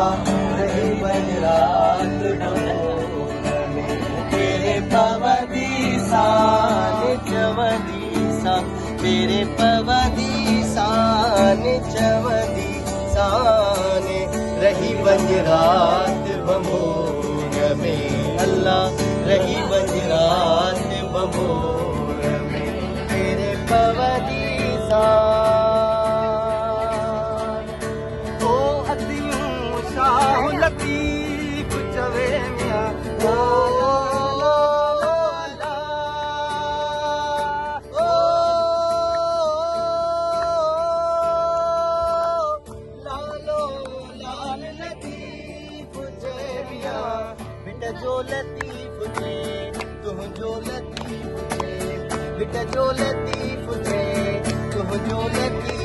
अल्लाह रही बन रात तेरे पवदीसान चवदीसान तेरे पवदीसान चवदीसान रही बन रात बमोर में अल्लाह रही बन रात बमोर में तेरे पवदीसान ओ अदियूं शाह लतीफ चवे मिया जो लतीफ थे तुम जो लतीफ थे बेटा जो लतीफ थे तुम जो लतीफ